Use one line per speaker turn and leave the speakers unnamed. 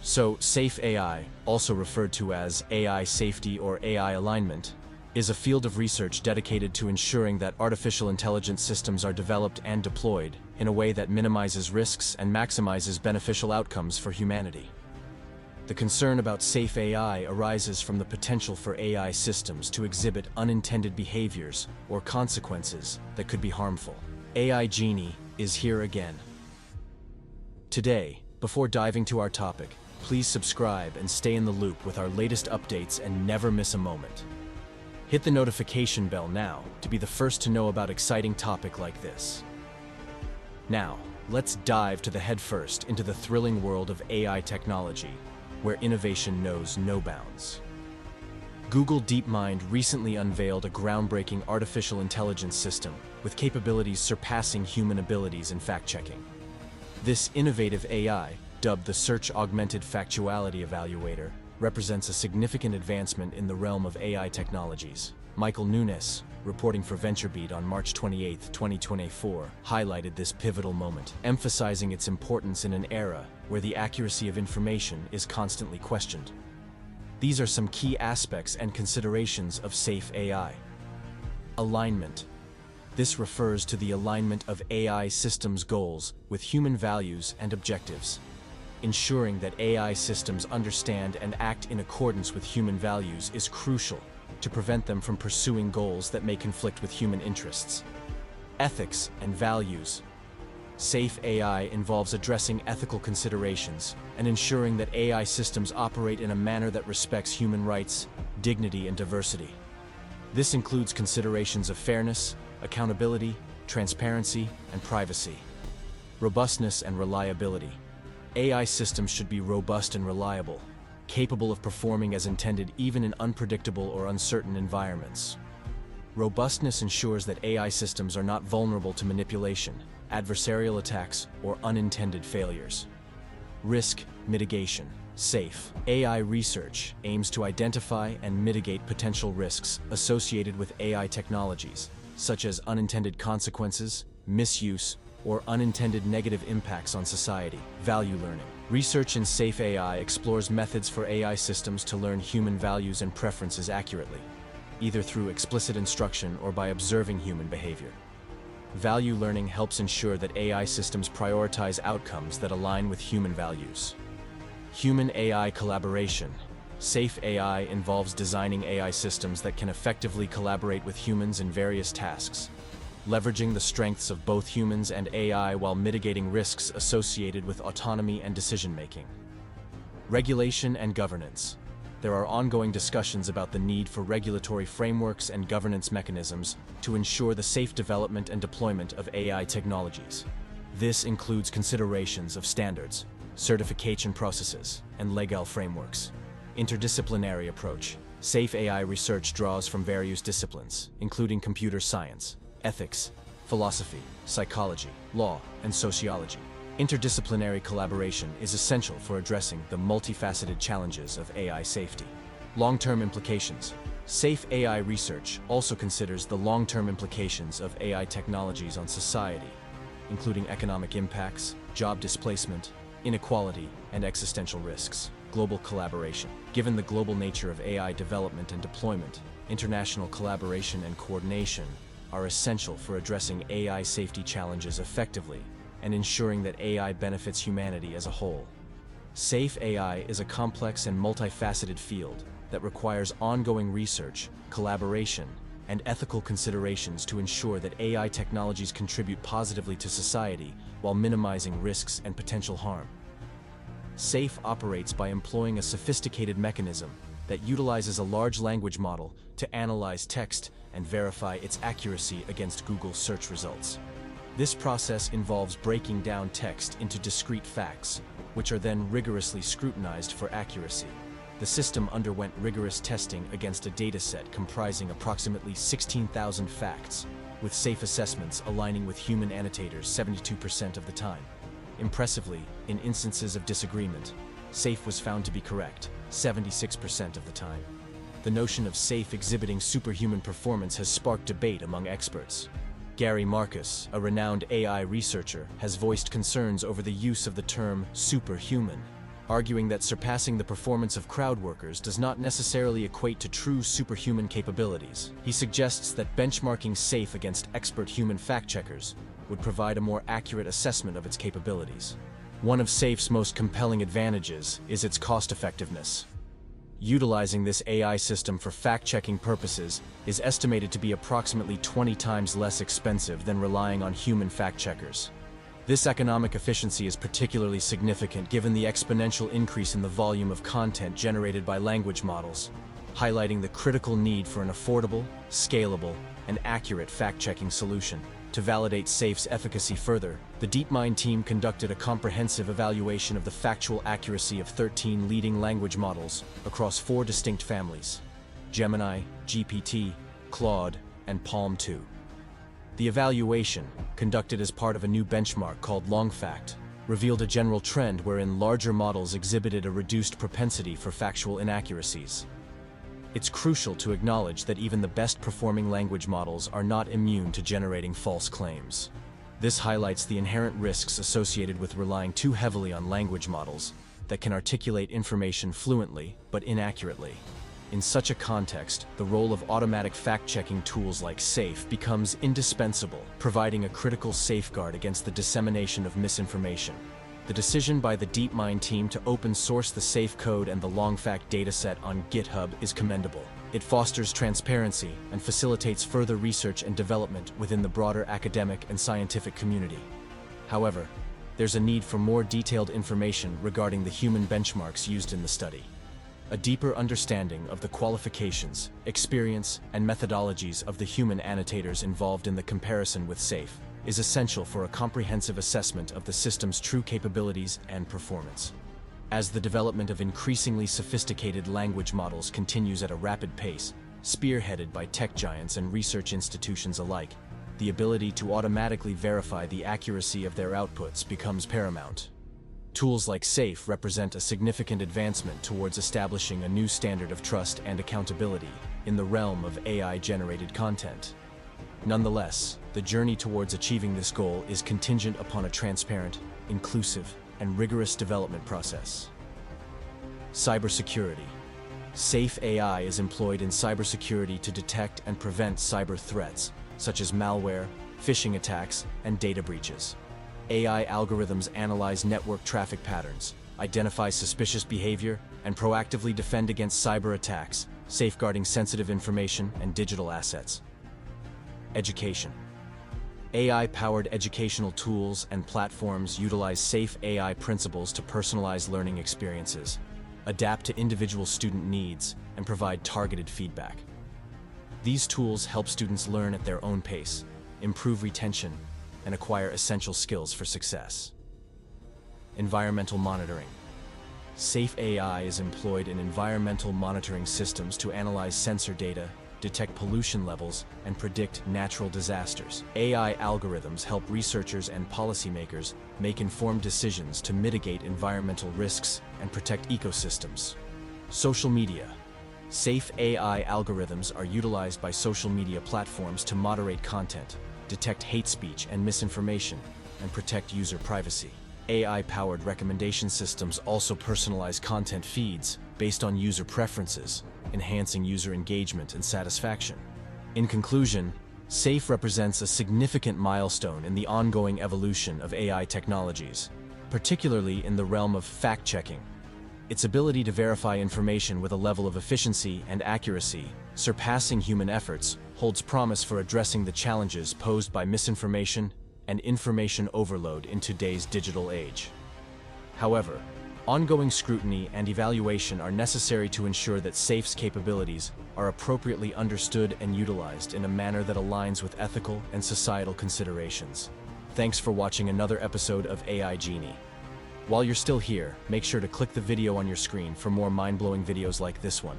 So, SafeAI, also referred to as AI safety or AI alignment, is a field of research dedicated to ensuring that artificial intelligence systems are developed and deployed in a way that minimizes risks and maximizes beneficial outcomes for humanity. The concern about SafeAI arises from the potential for AI systems to exhibit unintended behaviors or consequences that could be harmful. AI Genie is here again. Today, before diving to our topic, please subscribe and stay in the loop with our latest updates and never miss a moment. Hit the notification bell now to be the first to know about exciting topic like this. Now, let's dive to the head first into the thrilling world of AI technology, where innovation knows no bounds. Google DeepMind recently unveiled a groundbreaking artificial intelligence system with capabilities surpassing human abilities in fact-checking. This innovative AI, dubbed the Search Augmented Factuality Evaluator, represents a significant advancement in the realm of AI technologies. Michael Nunes, reporting for VentureBeat on March 28, 2024, highlighted this pivotal moment, emphasizing its importance in an era where the accuracy of information is constantly questioned. These are some key aspects and considerations of SafeAI. Alignment. This refers to the alignment of AI systems' goals with human values and objectives. Ensuring that AI systems understand and act in accordance with human values is crucial to prevent them from pursuing goals that may conflict with human interests. Ethics and values. SafeAI involves addressing ethical considerations and ensuring that AI systems operate in a manner that respects human rights, dignity, and diversity. This includes considerations of fairness, accountability, transparency, and privacy. Robustness and reliability. AI systems should be robust and reliable, capable of performing as intended even in unpredictable or uncertain environments. Robustness ensures that AI systems are not vulnerable to manipulation, adversarial attacks, or unintended failures. Risk mitigation. SafeAI aims to identify and mitigate potential risks associated with AI technologies, such as unintended consequences, misuse, or unintended negative impacts on society. Value learning. Research in SafeAI explores methods for AI systems to learn human values and preferences accurately, either through explicit instruction or by observing human behavior. Value learning helps ensure that AI systems prioritize outcomes that align with human values. Human-AI collaboration. SafeAI involves designing AI systems that can effectively collaborate with humans in various tasks, leveraging the strengths of both humans and AI while mitigating risks associated with autonomy and decision-making. Regulation and governance. There are ongoing discussions about the need for regulatory frameworks and governance mechanisms to ensure the safe development and deployment of AI technologies. This includes considerations of standards, certification processes, and legal frameworks. Interdisciplinary approach. SafeAI research draws from various disciplines, including computer science, ethics, philosophy, psychology, law, and sociology. Interdisciplinary collaboration is essential for addressing the multifaceted challenges of AI safety. Long-term implications. SafeAI research also considers the long-term implications of AI technologies on society, including economic impacts, job displacement, inequality, and existential risks. Global collaboration. Given the global nature of AI development and deployment, international collaboration and coordination are essential for addressing AI safety challenges effectively and ensuring that AI benefits humanity as a whole. SafeAI is a complex and multifaceted field that requires ongoing research, collaboration, and ethical considerations to ensure that AI technologies contribute positively to society while minimizing risks and potential harm. SAFE operates by employing a sophisticated mechanism that utilizes a large language model to analyze text and verify its accuracy against Google search results. This process involves breaking down text into discrete facts, which are then rigorously scrutinized for accuracy. The system underwent rigorous testing against a dataset comprising approximately 16,000 facts, with SAFE assessments aligning with human annotators 72% of the time. Impressively, in instances of disagreement, SAFE was found to be correct 76% of the time. The notion of SAFE exhibiting superhuman performance has sparked debate among experts. Gary Marcus, a renowned AI researcher, has voiced concerns over the use of the term superhuman. arguing that surpassing the performance of crowd workers does not necessarily equate to true superhuman capabilities. He suggests that benchmarking SAFE against expert human fact-checkers would provide a more accurate assessment of its capabilities. One of SAFE's most compelling advantages is its cost-effectiveness. Utilizing this AI system for fact-checking purposes is estimated to be approximately 20 times less expensive than relying on human fact-checkers. This economic efficiency is particularly significant given the exponential increase in the volume of content generated by language models, highlighting the critical need for an affordable, scalable, and accurate fact-checking solution. To validate SAFE's efficacy further, the DeepMind team conducted a comprehensive evaluation of the factual accuracy of 13 leading language models across 4 distinct families: Gemini, GPT, Claude, and Palm 2. The evaluation, conducted as part of a new benchmark called LongFact, revealed a general trend wherein larger models exhibited a reduced propensity for factual inaccuracies. It's crucial to acknowledge that even the best-performing language models are not immune to generating false claims. This highlights the inherent risks associated with relying too heavily on language models that can articulate information fluently but inaccurately. In such a context, the role of automatic fact-checking tools like SAFE becomes indispensable, providing a critical safeguard against the dissemination of misinformation. The decision by the DeepMind team to open-source the SAFE code and the LongFact dataset on GitHub is commendable. It fosters transparency and facilitates further research and development within the broader academic and scientific community. However, there's a need for more detailed information regarding the human benchmarks used in the study. A deeper understanding of the qualifications, experience, and methodologies of the human annotators involved in the comparison with SAFE is essential for a comprehensive assessment of the system's true capabilities and performance. As the development of increasingly sophisticated language models continues at a rapid pace, spearheaded by tech giants and research institutions alike, the ability to automatically verify the accuracy of their outputs becomes paramount. Tools like SAFE represent a significant advancement towards establishing a new standard of trust and accountability in the realm of AI-generated content. Nonetheless, the journey towards achieving this goal is contingent upon a transparent, inclusive, and rigorous development process. Cybersecurity. SafeAI is employed in cybersecurity to detect and prevent cyber threats, such as malware, phishing attacks, and data breaches. AI algorithms analyze network traffic patterns, identify suspicious behavior, and proactively defend against cyber attacks, safeguarding sensitive information and digital assets. Education. AI-powered educational tools and platforms utilize SafeAI principles to personalize learning experiences, adapt to individual student needs, and provide targeted feedback. These tools help students learn at their own pace, improve retention, and acquire essential skills for success. Environmental monitoring. SafeAI is employed in environmental monitoring systems to analyze sensor data, detect pollution levels, and predict natural disasters. AI algorithms help researchers and policymakers make informed decisions to mitigate environmental risks and protect ecosystems. Social media. SafeAI algorithms are utilized by social media platforms to moderate content, detect hate speech and misinformation, and protect user privacy. AI-powered recommendation systems also personalize content feeds based on user preferences, enhancing user engagement and satisfaction. In conclusion, SAFE represents a significant milestone in the ongoing evolution of AI technologies, particularly in the realm of fact-checking. Its ability to verify information with a level of efficiency and accuracy surpassing human efforts holds promise for addressing the challenges posed by misinformation and information overload in today's digital age. However, ongoing scrutiny and evaluation are necessary to ensure that SAFE's capabilities are appropriately understood and utilized in a manner that aligns with ethical and societal considerations. Thanks for watching another episode of AI Genie. While you're still here, make sure to click the video on your screen for more mind-blowing videos like this one.